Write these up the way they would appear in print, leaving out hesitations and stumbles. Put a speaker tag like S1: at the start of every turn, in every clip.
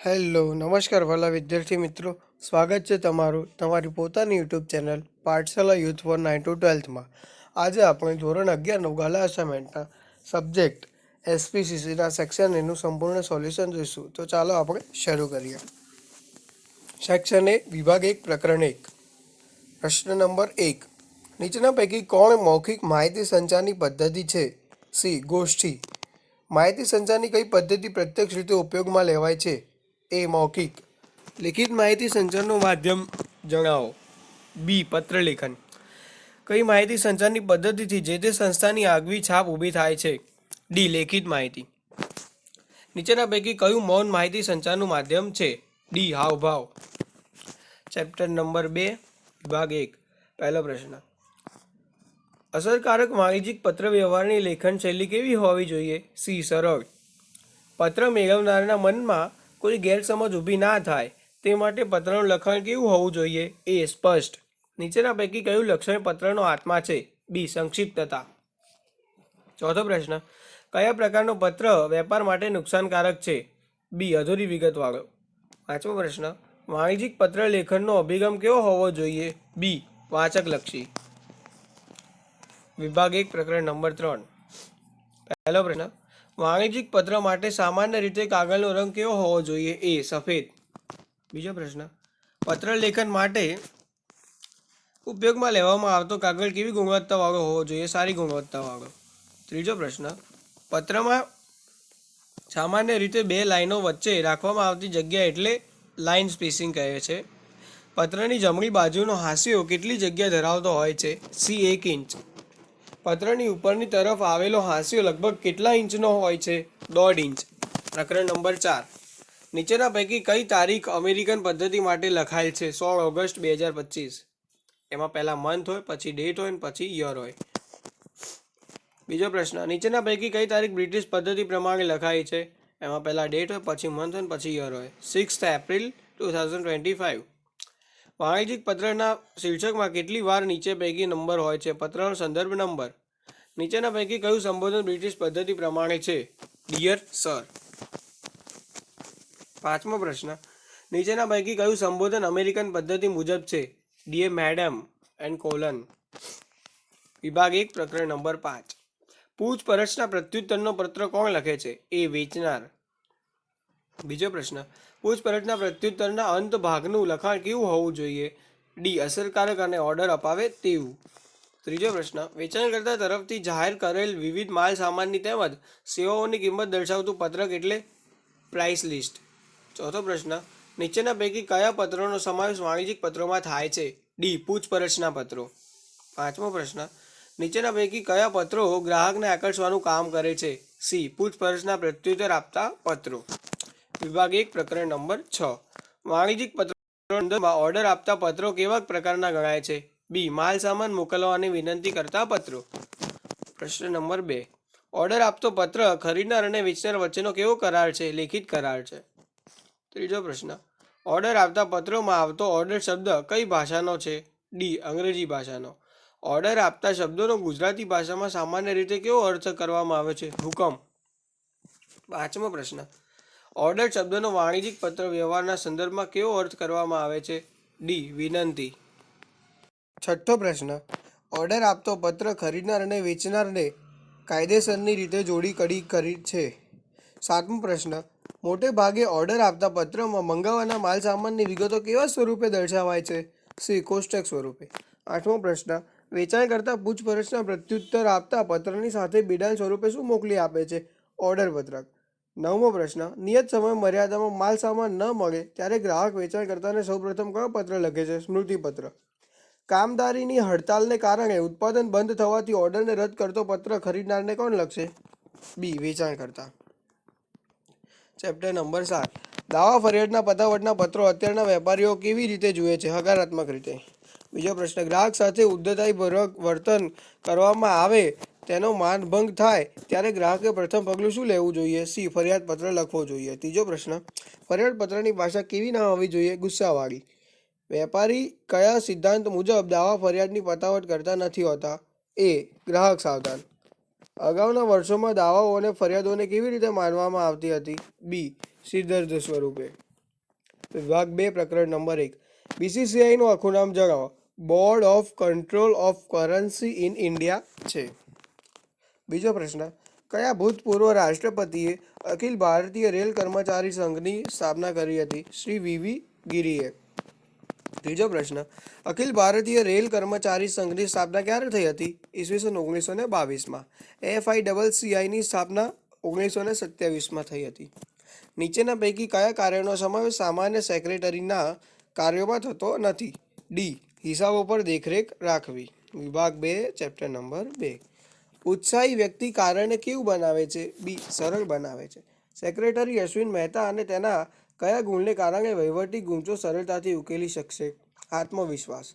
S1: Hello નમસ્કાર વાલા વિદ્યાર્થી મિત્રો, સ્વાગત છે તમારું તમારી પોતાની YouTube channel પાઠશાલા youth for 9 to 12માં. આજે આપણે ધોરણ 11નું ગાલા અસાઇનમેન્ટના સબ્જેક્ટ એસપીસીસીના સેક્શન એનું સંપૂર્ણ સોલ્યુશન જોઈશું. તો ચાલો આપણે શરૂ કરીએ. સેક્શન એ વિભાગ 1 પ્રકરણ 1. પ્રશ્ન નંબર 1. નીચેના પૈકી કોણ મૌખિક માહિતી સંચારની પદ્ધતિ છે? સી. ગોષ્ઠી. માહિતી સંચારની કઈ પદ્ધતિ પ્રત્યક્ષ રીતે ઉપયોગમાં લેવાય છે? એ. મૌખિક. લિખિત માહિતી સંચારનું માધ્યમ જણાવો. બી. પત્રલેખન. કઈ માહિતી સંચારની પદ્ધતિથી જે તે સંસ્થાની આગવી છાપ ઊભી થાય છે? ડી. લેખિત માહિતી. નીચેના પૈકી કયું મૌન માહિતી સંચારનું માધ્યમ છે? ડી. હાવભાવ. ચેપ્ટર નંબર 2 વિભાગ 1. પહેલો પ્રશ્ન. અસરકારક વાણિજ્યિક પત્ર વ્યવહારની લેખન શૈલી કેવી હોવી જોઈએ? સી. સરળ. પત્ર મેળવનારના મનમાં કોઈ ગેરસમજ ઊભી ના થાય તે માટે પત્રનું લખાણ કેવું હોવું જોઈએ? એ. સ્પષ્ટ. નીચેના પૈકી કયું લક્ષણ પત્રનો આત્મા છે? બી. સંક્ષિપ્તતા. ચોથો પ્રશ્ન. કયા પ્રકારનો પત્ર વેપાર માટે નુકસાનકારક છે? બી. અધૂરી વિગતવાળો. પાંચમો પ્રશ્ન. વાણિજ્યિક પત્ર લેખનનો અભિગમ કેવો હોવો જોઈએ? બી. વાચકલક્ષી. વિભાગ 1 પ્રકરણ નંબર 3. પહેલો પ્રશ્ન. વાણિજ્યિક પત્ર માટે સામાન્ય રીતે કાગળનો રંગ કેવો હોવો જોઈએ? એ. સફેદ. બીજો પ્રશ્ન. પત્ર લેખન માટે ઉપયોગમાં લેવામાં આવતો કાગળ કેવી ગુણવત્તાવાળો હોવો જોઈએ? સારી ગુણવત્તાવાળો. ત્રીજો પ્રશ્ન. પત્રમાં સામાન્ય રીતે બે લાઈનો વચ્ચે રાખવામાં આવતી જગ્યા એટલે લાઇન સ્પેસિંગ કહે છે. પત્રની જમણી બાજુનો હાંસિયો કેટલી જગ્યા ધરાવતો હોય છે? સી. 1 ઇંચ. પત્રની ઉપરની તરફ આવેલો હાંસિયો લગભગ કેટલા ઇંચનો હોય છે? 1.5 ઇંચ. પ્રકરણ નંબર 4. નીચેના પૈકી કઈ તારીખ અમેરિકન પદ્ધતિ માટે લખાયેલ છે? 16 ઓગસ્ટ 2025. એમાં પહેલા મંથ હોય, પછી ડેટ હોય, પછી યર હોય. બીજો પ્રશ્ન. નીચેના પૈકી કઈ તારીખ બ્રિટિશ પદ્ધતિ પ્રમાણે લખાઈ છે? એમાં પહેલા ડેટ હોય, પછી મંથ હોય, પછી યર હોય. 6 એપ્રિલ 2025. વાણિજ્યિક પત્રના શીર્ષકમાં કેટલી વાર નીચે પૈકી નંબર હોય છે? પત્રનો સંદર્ભ નંબર. નીચેના પૈકી કયું સંબોધન બ્રિટિશ પદ્ધતિ પ્રમાણે છે? Dear sir. પાંચમો પ્રશ્ન. નીચેના પૈકી કયું સંબોધન અમેરિકન પદ્ધતિ મુજબ છે? Dear madam and colon. વિભાગ 1 પ્રકરણ નંબર 5. પૂછપરછના પ્રત્યુત્તરનો પત્ર કોણ લખે છે? એ. વેચનાર. બીજો પ્રશ્ન. પૂછપરછના પ્રત્યુત્તરના અંત ભાગનું લખાણ કેવું હોવું જોઈએ? ડી. અસરકારક અને ઓર્ડર અપાવે તેવું. ત્રીજો પ્રશ્ન. વેચાણકર્તા તરફથી જાહેર કરેલ વિવિધ માલ સામાનની તેમજ સેવાઓની કિંમત દર્શાવતું પત્રક એટલે પ્રાઇસ લિસ્ટ. ચોથો પ્રશ્ન. નીચેના પૈકી કયા પત્રોનો સમાવેશ વાણિજ્યિક પત્રોમાં થાય છે? ડી. પૂછપરછના પત્રો. પાંચમો પ્રશ્ન. નીચેના પૈકી કયા પત્રો ગ્રાહકને આકર્ષવાનું કામ કરે છે? સી. પૂછપરછના પ્રત્યુત્તર આપતા પત્રો. વિભાગ 1 પ્રકરણ નંબર 6. વાણિજ્યિક પત્રોમાં ઓર્ડર આપતા પત્રો કેવા પ્રકારના ગણાય છે? બી. માલ સામાન મોકલવાની વિનંતી કરતા પત્રો. પ્રશ્ન નંબર 2. ઓર્ડર આપતો પત્ર ખરીદનાર અને વેચનાર વચ્ચેનો કેવો કરાર છે? લેખિત કરાર છે. ત્રીજો પ્રશ્ન. ઓર્ડર આપતા પત્રોમાં આવતો ઓર્ડર શબ્દ કઈ ભાષાનો છે? ડી. અંગ્રેજી ભાષાનો. ઓર્ડર આપતા શબ્દોનો ગુજરાતી ભાષામાં સામાન્ય રીતે કેવો અર્થ કરવામાં આવે છે? હુકમ. પાંચમો પ્રશ્ન. ઓર્ડર શબ્દનો વાણિજ્યિક પત્ર વ્યવહારના સંદર્ભમાં કેવો અર્થ કરવામાં આવે છે? ડી. વિનંતી. છઠ્ઠો પ્રશ્ન. ઓર્ડર આપતો પત્ર ખરીદનાર અને વેચનારને કાયદેસરની રીતે જોડી કડી કરી છે. સાતમો પ્રશ્ન. મોટે ભાગે ઓર્ડર આપતા પત્રમાં મંગાવવાના માલ સામાનની વિગતો કેવા સ્વરૂપે દર્શાવાય છે? સી. કોષ્ટક સ્વરૂપે. આઠમો પ્રશ્ન. વેચાણકર્તા પૂછપરછના પ્રત્યુત્તર આપતા પત્રની સાથે બિડાણ સ્વરૂપે શું મોકલી આપે છે? ઓર્ડર પત્રક. નવમો પ્રશ્ન. નિયત સમય મર્યાદામાં માલ સામાન ન મળે ત્યારે ગ્રાહક વેચાણકર્તાને સૌપ્રથમ કયો પત્ર લખે છે? સ્મૃતિપત્ર. કામદારીની હડતાલને કારણે ઉત્પાદન બંધ થવાથી ઓર્ડરને રદ કરતો પત્ર ખરીદનારને કોણ લખશે? બી. વેચાણકર્તા. Chapter number 7. દાવા ફરિયાદના પતાવટના પત્રો અત્યારના વેપારીઓ કેવી રીતે જુએ છે? હકારાત્મક રીતે. બીજો પ્રશ્ન. ગ્રાહક સાથે ઉદ્ધતાઈપૂર્વક વર્તન કરવામાં આવે તેનો માનભંગ થાય ત્યારે ગ્રાહકે પ્રથમ પગલું શું લેવું જોઈએ? સી. ફરિયાદ પત્ર લખવો જોઈએ. ત્રીજો પ્રશ્ન. ફરિયાદ પત્રની ભાષા કેવી ના હોવી જોઈએ? ગુસ્સાવાળી. વેપારી કયા સિદ્ધાંત મુજબ દાવા ફરિયાદની પતાવટ કરતા નથી હોતા? એ. ગ્રાહક સાવધાન. અગાઉના વર્ષોમાં દાવાઓ અને ફરિયાદોને કેવી રીતે માનવામાં આવતી હતી? બી. સિદ્ધર્થ સ્વરૂપે. વિભાગ 2 પ્રકરણ નંબર 1. BCCIનું આખું નામ જણાવો. Board of control of currency in India છે. બીજો પ્રશ્ન, કયા ભૂતપૂર્વ રાષ્ટ્રપતિએ અખિલ ભારતીય રેલ કર્મચારી સંઘની સ્થાપના કરી હતી? શ્રી વી ગિરીએ. ત્રીજો પ્રશ્ન, અખિલ ભારતીય રેલ કર્મચારી સંઘની સ્થાપના ક્યારે થઈ હતી? ઈસવીસન 1922માં. FICCIની સ્થાપના 1927માં થઈ હતી. નીચેના પૈકી કયા કાર્યનો સમાવેશ સામાન્ય સેક્રેટરીના કાર્યોમાં થતો નથી? ડી. હિસાબો પર દેખરેખ રાખવી. વિભાગ 2 ચેપ્ટર નંબર 2. ઉત્સાહી વ્યક્તિ કાર્યને કેવું બનાવે છે? બી. સરળ બનાવે છે. સેક્રેટરી અશ્વિન મહેતા અને તેના કયા ગુણને કારણે વહીવટી ગૂંચો સરળતાથી ઉકેલી શકશે? આત્મવિશ્વાસ.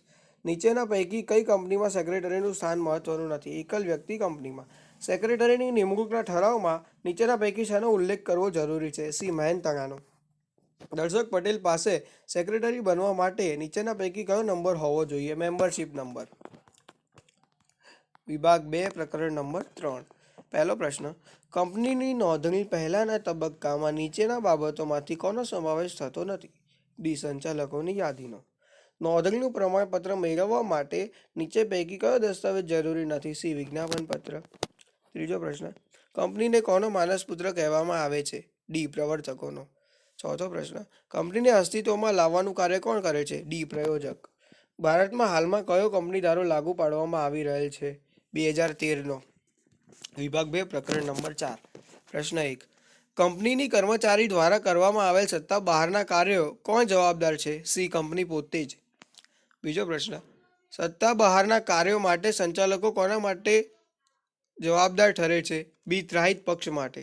S1: નીચેના પૈકી કઈ કંપનીમાં સેક્રેટરીનું સ્થાન મહત્વનું નથી? એકલ વ્યક્તિ કંપનીમાં. સેક્રેટરીની નિમણૂકના ઠરાવમાં નીચેના પૈકી શેનો ઉલ્લેખ કરવો જરૂરી છે? સી. મહેનતાણાનો. દર્શક પટેલ પાસે સેક્રેટરી બનવા માટે નીચેના પૈકી કયો નંબર હોવો જોઈએ? Membership number. વિભાગ 2 પ્રકરણ નંબર 3. પહેલો પ્રશ્ન, કંપનીની નોંધણી પહેલાના તબક્કામાં નીચેના બાબતોમાંથી કોનો સમાવેશ થતો નથી? ડી. સંચાલકોની યાદીનો. નોંધણીનું પ્રમાણપત્ર મેળવવા માટે નીચે પૈકી કયો દસ્તાવેજ જરૂરી નથી? સી. વિજ્ઞાપન પત્ર. ત્રીજો પ્રશ્ન, કંપનીને કોનો માનસપુત્ર કહેવામાં આવે છે? ડી. પ્રવર્તકોનો. ચોથો પ્રશ્ન, કંપનીને અસ્તિત્વમાં લાવવાનું કાર્ય કોણ કરે છે? ડી. પ્રયોજક. ભારતમાં હાલમાં કયો કંપની ધારો લાગુ પાડવામાં આવી રહેલ છે? 2013નો. વિભાગ 2 પ્રકરણ નંબર 4. પ્રશ્ન 1, કંપનીની કર્મચારી દ્વારા કરવામાં આવેલ સત્તા બહારના કાર્યો કોણ જવાબદાર છે? સી. કંપની પોતે જ. બીજો પ્રશ્ન, સત્તા બહારના કાર્યો માટે સંચાલકો કોના માટે જવાબદાર ઠરે છે? બી. ત્રાહિત પક્ષ માટે.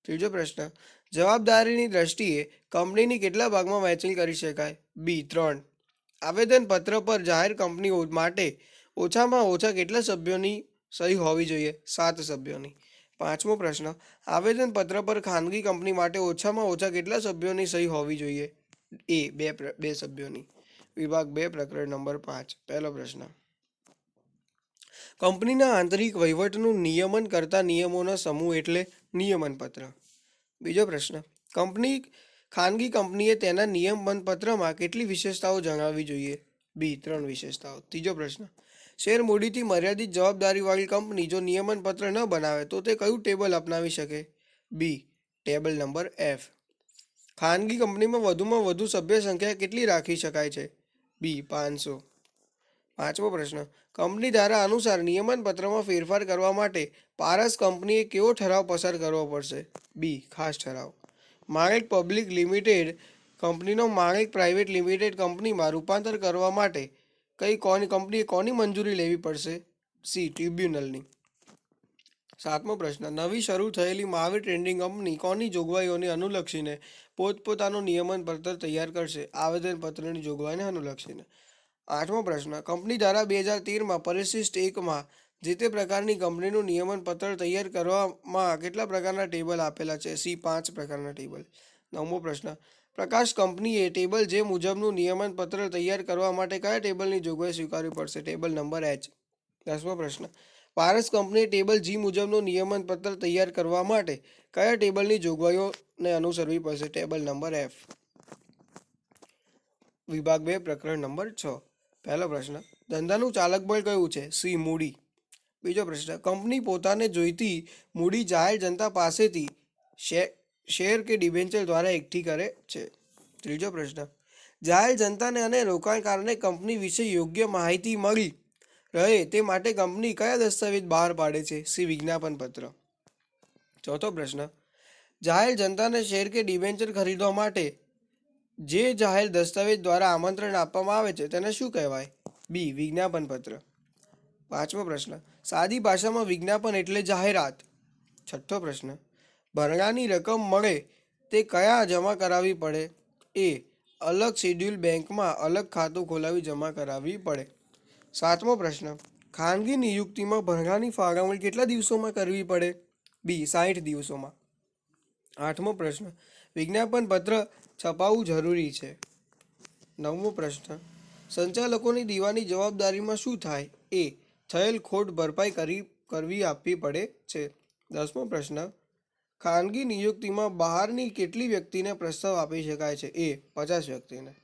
S1: ત્રીજો પ્રશ્ન, જવાબદારીની દ્રષ્ટિએ કંપનીની કેટલા ભાગમાં વહેંચણી કરી શકાય? બી. 3. આવેદનપત્ર પર જાહેર કંપનીઓ માટે ઓછામાં ઓછા કેટલા સભ્યોની સહી હોવી જોઈએ? 7 સભ્યોની. પાંચમો પ્રશ્ન, આવેદનપત્ર પર ખાનગી કંપની માટે ઓછામાં ઓછા કેટલા સભ્યોની સહી હોવી જોઈએ? એ. 2 સભ્યોની. વિભાગ 2 પ્રકરણ નંબર 5. પહેલો પ્રશ્ન, કંપનીના આંતરિક વહીવટનું નિયમન કરતા નિયમોનો સમૂહ એટલે નિયમનપત્ર. બીજો પ્રશ્ન, ખાનગી કંપનીએ તેના નિયમનપત્રમાં કેટલી વિશેષતાઓ જણાવવી જોઈએ? બી. 3 વિશેષતાઓ. ત્રીજો પ્રશ્ન, શેર મૂડીથી મર્યાદિત જવાબદારીવાળી કંપની જો નિયમનપત્ર ન બનાવે તો તે કયું ટેબલ અપનાવી શકે? બી. Table number F. ખાનગી કંપનીમાં વધુમાં વધુ સભ્ય સંખ્યા કેટલી રાખી શકાય છે? બી. 500. પાંચમો પ્રશ્ન, કંપની ધારા અનુસાર નિયમનપત્રમાં ફેરફાર કરવા માટે પારસ કંપનીએ કેવો ઠરાવ પસાર કરવો પડશે? બી. ખાસ ઠરાવ. માણેક પબ્લિક લિમિટેડ કંપનીનો માણેક પ્રાઇવેટ લિમિટેડ કંપનીમાં રૂપાંતર કરવા માટે કંપનીએ કોની મંજૂરી લેવી પડશે? સી. ટ્રિબ્યુનલની. સાતમો પ્રશ્ન, નવી શરૂ થયેલી મહાવીર ટ્રેડિંગ કંપની કોની જોગવાઈઓને અનુલક્ષીને પોતપોતાનું નિયમનપત્ર તૈયાર કરશે? આવેદનપત્રની જોગવાઈને અનુલક્ષીને. આઠમો પ્રશ્ન, કંપની ધારા 2013માં પરિશિષ્ટ 1માં જે તે પ્રકારની કંપનીનું નિયમનપત્ર તૈયાર કરવામાં કેટલા પ્રકારના ટેબલ આપેલા છે? સી. 5 પ્રકારના ટેબલ. નવમો પ્રશ્ન, પ્રકાશ કંપનીએ ટેબલ જે મુજબનું નિયમનપત્ર તૈયાર કરવા માટે કયા ટેબલની જોગવાઈ સ્વીકારવી પડશે? Table number H. 10મો પ્રશ્ન, પારસ કંપનીએ ટેબલ જી મુજબનું નિયમનપત્ર તૈયાર કરવા માટે કયા ટેબલની જોગવાઈઓને અનુસરવી પડશે? Table number F. વિભાગ 2 પ્રકરણ નંબર 6. પહેલો પ્રશ્ન, ધંધાનું ચાલક બળ કયું છે? સી. મૂડી. બીજો પ્રશ્ન, કંપની પોતાને જોઈતી મૂડી જાહેર જનતા પાસેથી શેર કે ડિબેન્ચર દ્વારા એકઠી કરે છે. ત્રીજો પ્રશ્ન, જાહેર જનતાને અને રોકાણકારોને કંપની વિશે યોગ્ય માહિતી મળી રહે તે માટે કંપની કયા દસ્તાવેજ બહાર પાડે છે? સી. વિજ્ઞાપન પત્ર. ચોથો પ્રશ્ન, જાહેર જનતાને શેર કે ડિબેન્ચર ખરીદવા માટે જે જાહેર દસ્તાવેજ દ્વારા આમંત્રણ આપવામાં આવે છે તેને શું કહેવાય? બી. વિજ્ઞાપન પત્ર. પાંચમો પ્રશ્ન, સાદી ભાષામાં વિજ્ઞાપન એટલે જાહેરાત. છઠ્ઠો પ્રશ્ન, ભરણાની રકમ મળે તે કયા જમા કરાવવી પડે? એ. અલગ શેડ્યુલ બેંકમાં અલગ ખાતું ખોલાવી જમા કરાવવી પડે. સાતમો પ્રશ્ન, ખાનગી નિયુક્તિમાં ભરણાની ફાળવણી કેટલા દિવસોમાં કરવી પડે? બી. 60 દિવસોમાં. આઠમો પ્રશ્ન, વિજ્ઞાપન પત્ર છપાવવું જરૂરી છે. નવમો પ્રશ્ન, સંચાલકોની દીવાની જવાબદારીમાં શું થાય? એ. થયેલ ખોટ ભરપાઈ કરવી આપવી પડે છે. 10મો પ્રશ્ન, ખાનગી નિયુક્તિમાં બહારની કેટલી વ્યક્તિને પ્રસ્તાવ આપી શકાય છે? એ 50 વ્યક્તિને.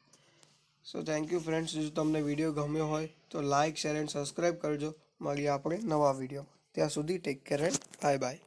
S1: So thank you friends. જો તમને વિડીયો ગમ્યો હોય તો લાઇક શેર એન્ડ સબસ્ક્રાઈબ કરજો. મળીએ આપણે નવા વિડીયોમાં. ત્યાં સુધી take care and bye bye.